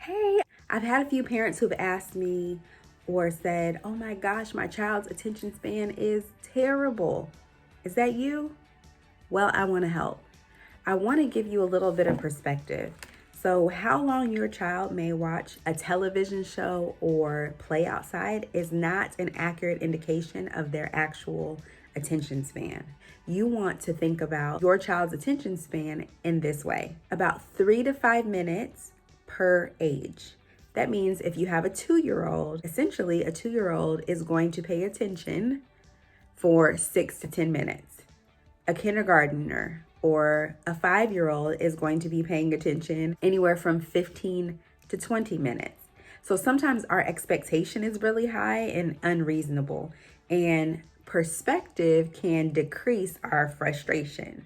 Hey, I've had a few parents who've asked me or said, oh my gosh, my child's attention span is terrible. Is that you? Well, I want to help. I want to give you a little bit of perspective. So, how long your child may watch a television show or play outside is not an accurate indication of their actual attention span. You want to think about your child's attention span in this way: about 3 to 5 minutes per age. That means if you have a 2-year-old, essentially a 2-year-old is going to pay attention for 6 to 10 minutes. A kindergartner or a 5-year-old is going to be paying attention anywhere from 15 to 20 minutes. So sometimes our expectation is really high and unreasonable, and perspective can decrease our frustration.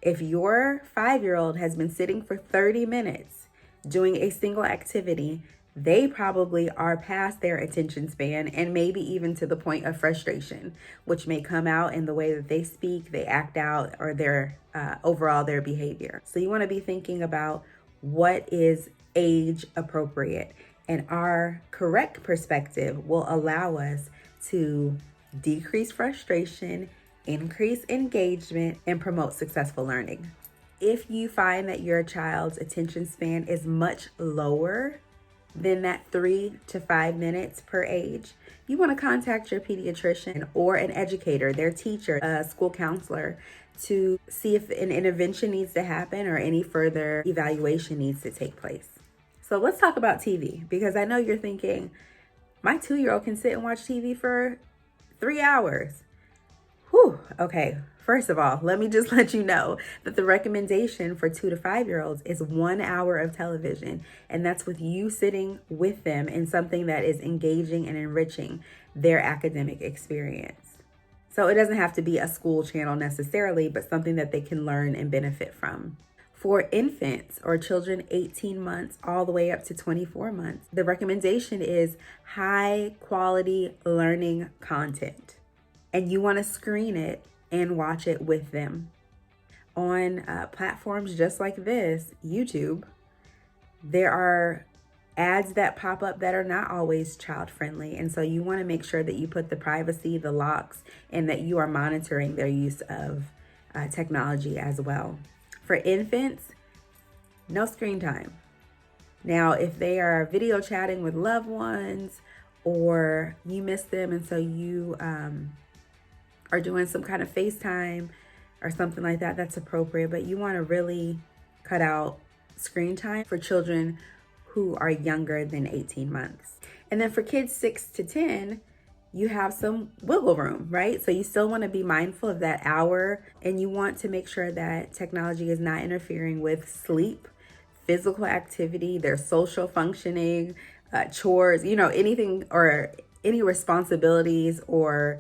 If your 5-year-old has been sitting for 30 minutes doing a single activity, they probably are past their attention span and maybe even to the point of frustration, which may come out in the way that they speak, they act out, or their overall their behavior. So you want to be thinking about what is age appropriate, and our correct perspective will allow us to decrease frustration, increase engagement, and promote successful learning. If you find that your child's attention span is much lower than that 3 to 5 minutes per age, you want to contact your pediatrician or an educator, their teacher, a school counselor, to see if an intervention needs to happen or any further evaluation needs to take place. So let's talk about TV, because I know you're thinking, my 2-year-old can sit and watch TV for 3 hours. Whew, okay. First of all, let me just let you know that the recommendation for 2 to 5-year-olds is 1 hour of television. And that's with you sitting with them in something that is engaging and enriching their academic experience. So it doesn't have to be a school channel necessarily, but something that they can learn and benefit from. For infants or children 18 months all the way up to 24 months, the recommendation is high quality learning content. And you want to screen it and watch it with them. On platforms just like this, YouTube, there are ads that pop up that are not always child friendly. And so you want to make sure that you put the privacy, the locks, and that you are monitoring their use of technology as well. For infants, no screen time. Now, if they are video chatting with loved ones or you miss them and so you are doing some kind of FaceTime or something like that, that's appropriate. But you want to really cut out screen time for children who are younger than 18 months. And then for kids 6 to 10, you have some wiggle room, right? So you still want to be mindful of that hour, and you want to make sure that technology is not interfering with sleep, physical activity, their social functioning, chores, anything or any responsibilities or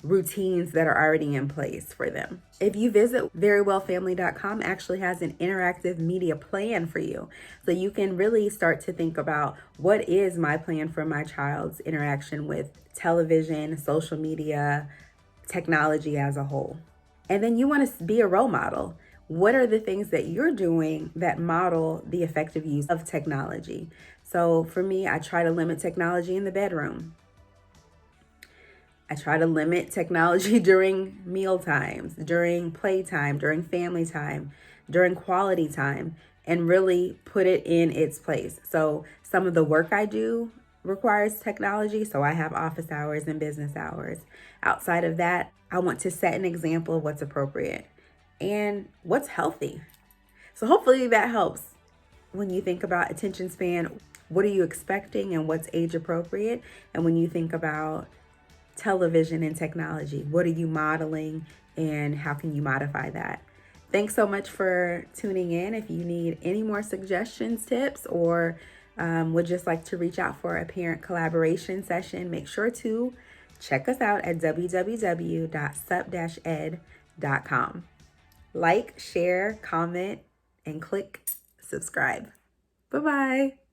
routines that are already in place for them. If you visit verywellfamily.com, actually has an interactive media plan for you. So you can really start to think about, what is my plan for my child's interaction with television, social media, technology as a whole. And then you want to be a role model. What are the things that you're doing that model the effective use of technology? So for me, I try to limit technology in the bedroom. I try to limit technology during meal times, during playtime, during family time, during quality time, and really put it in its place. So some of the work I do requires technology, so I have office hours and business hours. Outside of that, I want to set an example of what's appropriate and what's healthy. So hopefully that helps when you think about attention span. What are you expecting and what's age appropriate? And when you think about television and technology, what are you modeling and how can you modify that? Thanks so much for tuning in. If you need any more suggestions, tips, or would just like to reach out for a parent collaboration session, make sure to check us out at www.sup-ed.com. Like, share, comment, and click subscribe. Bye-bye.